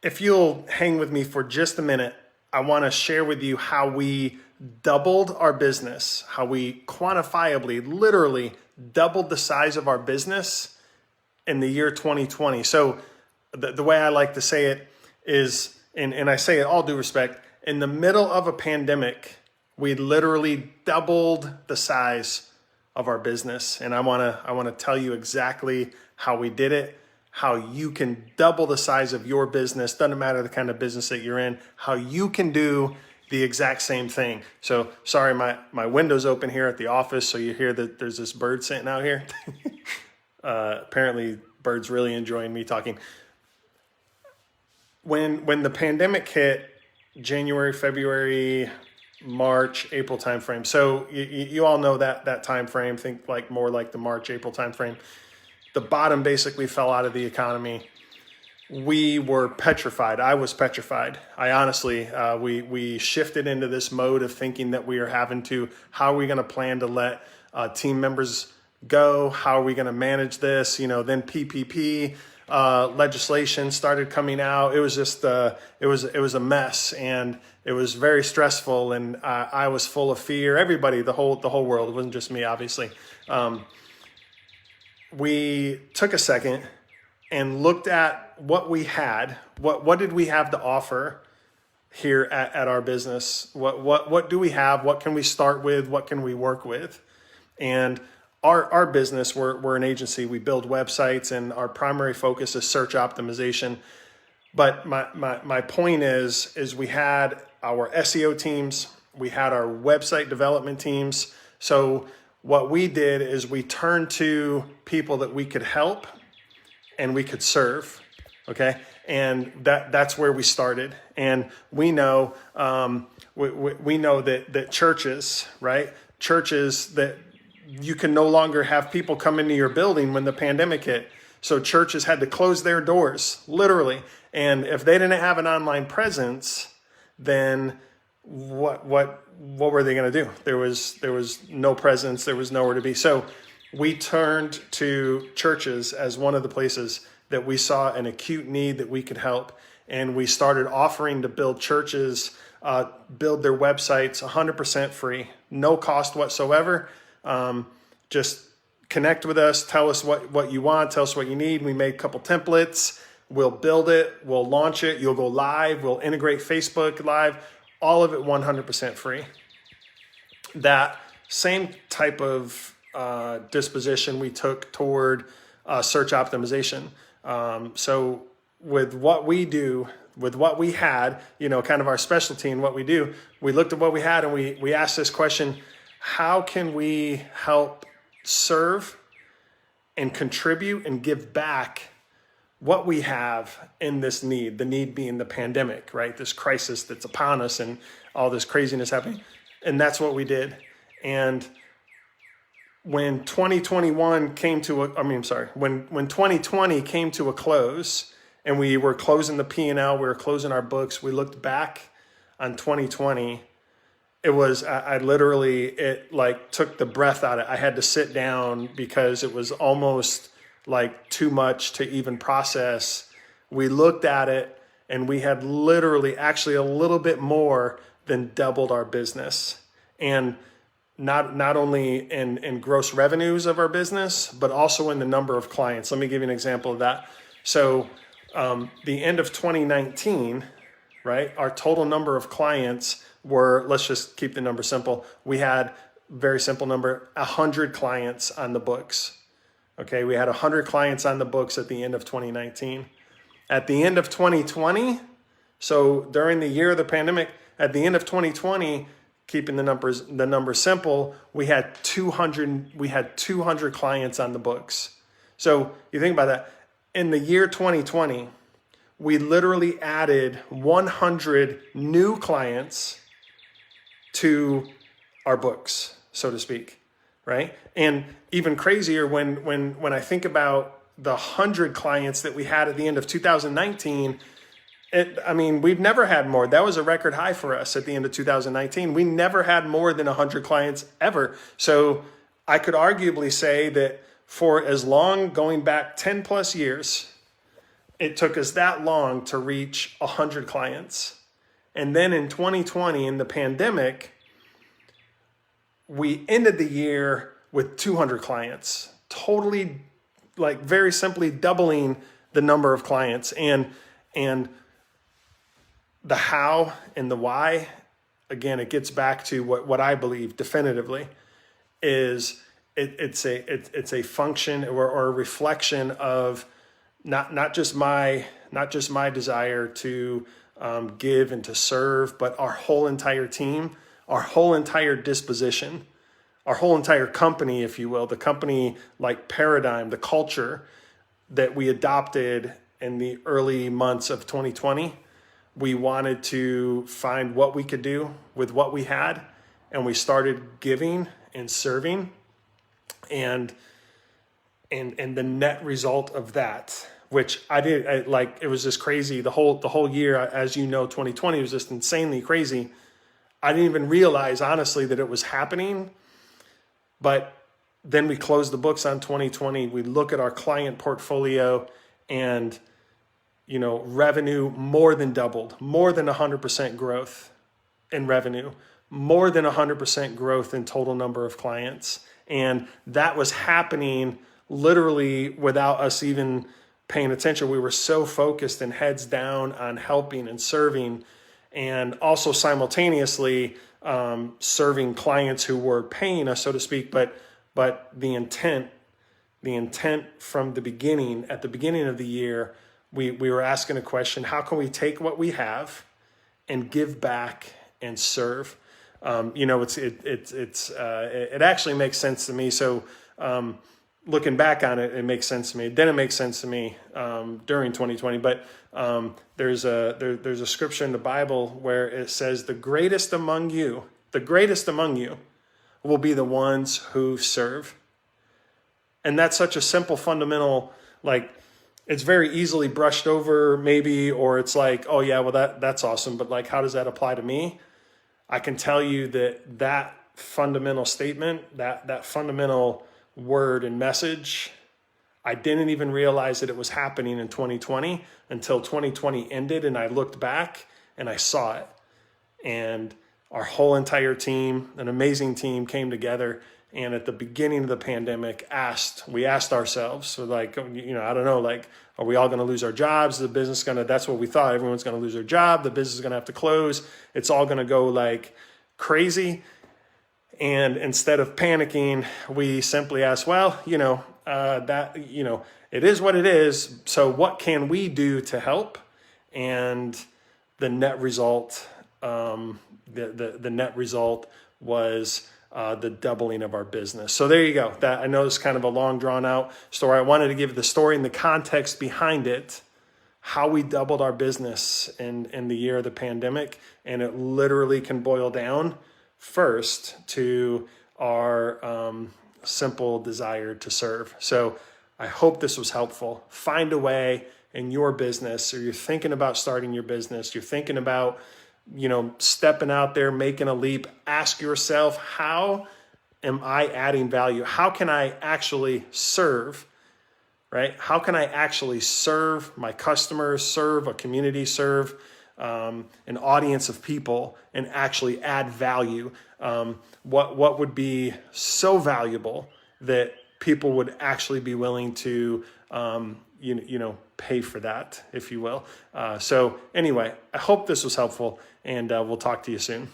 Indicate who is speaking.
Speaker 1: if you'll hang with me for just a minute, I want to share with you how we doubled our business, how we quantifiably, literally doubled the size of our business in the year 2020. So the way I like to say it is, and I say it all due respect, in the middle of a pandemic, we literally doubled the size of our business. And I want to tell you exactly how we did it, how you can double the size of your business. Doesn't matter the kind of business that you're in, how you can do the exact same thing. So sorry, my window's open here at the office. So you hear that there's this bird sitting out here. Apparently bird's really enjoying me talking. When the pandemic hit, January, February, March, April timeframe. So you all know that time frame. Think like more like the March, April timeframe. The bottom basically fell out of the economy. We were petrified. I was petrified. I honestly, we shifted into this mode of thinking that we are having to, how are we going to plan to let team members go? How are we going to manage this? Then PPP legislation started coming out. It was just, it was a mess, and it was very stressful. And I was full of fear. Everybody, the whole world. It wasn't just me, obviously. We took a second and looked at what we had. What did we have to offer here at our business? What do we have? What can we start with? What can we work with? And our business, we're an agency. We build websites, and our primary focus is search optimization. But my point is we had our SEO teams, we had our website development teams. So what we did is we turned to people that we could help and we could serve, okay? And that's where we started. And we know we know that churches, right? Churches that you can no longer have people come into your building when the pandemic hit. So churches had to close their doors, literally. And if they didn't have an online presence, then what were they going to do? There was no presence. There was nowhere to be. So we turned to churches as one of the places that we saw an acute need that we could help. And we started offering to build churches, build their websites 100% free, no cost whatsoever. Just connect with us. Tell us what you want. Tell us what you need. We made a couple templates. We'll build it. We'll launch it. You'll go live. We'll integrate Facebook Live. All of it 100% free. That same type of disposition we took toward search optimization. So with what we do, with what we had, kind of our specialty in what we do, we looked at what we had and we asked this question: how can we help serve and contribute and give back what we have in this need, the need being the pandemic, right? This crisis that's upon us and all this craziness happening. And that's what we did. And when 2021 came to when 2020 came to a close and we were closing the P&L, we were closing our books, we looked back on 2020. It was, I literally, it like took the breath out of it. I had to sit down because it was almost like too much to even process. We looked at it and we had literally actually a little bit more than doubled our business. And not only in gross revenues of our business, but also in the number of clients. Let me give you an example of that. So the end of 2019, right, our total number of clients were, let's just keep the number simple. We had, very simple number, 100 clients on the books. Okay, we had 100 clients on the books at the end of 2019. At the end of 2020, so during the year of the pandemic, at the end of 2020, keeping the numbers simple, we had 200 clients on the books. So you think about that. In the year 2020, we literally added 100 new clients to our books, so to speak, right? And even crazier, when I think about the 100 clients that we had at the end of 2019, we've never had more. That was a record high for us at the end of 2019. We never had more than 100 clients ever. So I could arguably say that for as long, going back 10 plus years, it took us that long to reach 100 clients. And then in 2020, in the pandemic, we ended the year with 200 clients, totally, like, very simply doubling the number of clients. And the how and the why, again, it gets back to what I believe definitively is it's a function or a reflection of not just my desire to give and to serve, but our whole entire team, our whole entire disposition, our whole entire company, if you will, the company like paradigm, the culture that we adopted in the early months of 2020. We wanted to find what we could do with what we had, and we started giving and serving, and the net result of that, which it was just crazy. The whole year, as you know, 2020 was just insanely crazy. I didn't even realize, honestly, that it was happening. But then we closed the books on 2020. We look at our client portfolio, and revenue more than doubled, more than 100% growth in revenue, more than 100% growth in total number of clients. And that was happening literally without us even paying attention. We were so focused and heads down on helping and serving, and also simultaneously serving clients who were paying us, so to speak. But the intent from the beginning, at the beginning of the year, we were asking a question: how can we take what we have and give back and serve? It actually makes sense to me. So looking back on it, it makes sense to me. It didn't make sense to me during 2020, but there's a scripture in the Bible where it says, the greatest among you will be the ones who serve. And that's such a simple, fundamental, it's very easily brushed over maybe, or it's like, oh yeah, well that's awesome. But how does that apply to me? I can tell you that fundamental statement, that fundamental word and message, I didn't even realize that it was happening in 2020 until 2020 ended, and I looked back and I saw it. And our whole entire team, an amazing team, came together, and at the beginning of the pandemic we asked ourselves, so I don't know, are we all going to lose our jobs? The business that's what we thought. Everyone's going to lose their job. The business is going to have to close. It's all going to go crazy. And instead of panicking, we simply asked, it is what it is. So what can we do to help? And the net result, the net result was the doubling of our business. So there you go. That, I know it's kind of a long drawn out story. I wanted to give the story and the context behind it, how we doubled our business in the year of the pandemic. And it literally can boil down first to our simple desire to serve. So I hope this was helpful. Find a way in your business, or you're thinking about starting your business, you're thinking about stepping out there, making a leap. Ask yourself, how am I adding value? How can I actually serve, right? How can I actually serve my customers, serve a community, serve an audience of people, and actually add value? What would be so valuable that people would actually be willing to pay for that, if you will. So anyway, I hope this was helpful, and we'll talk to you soon.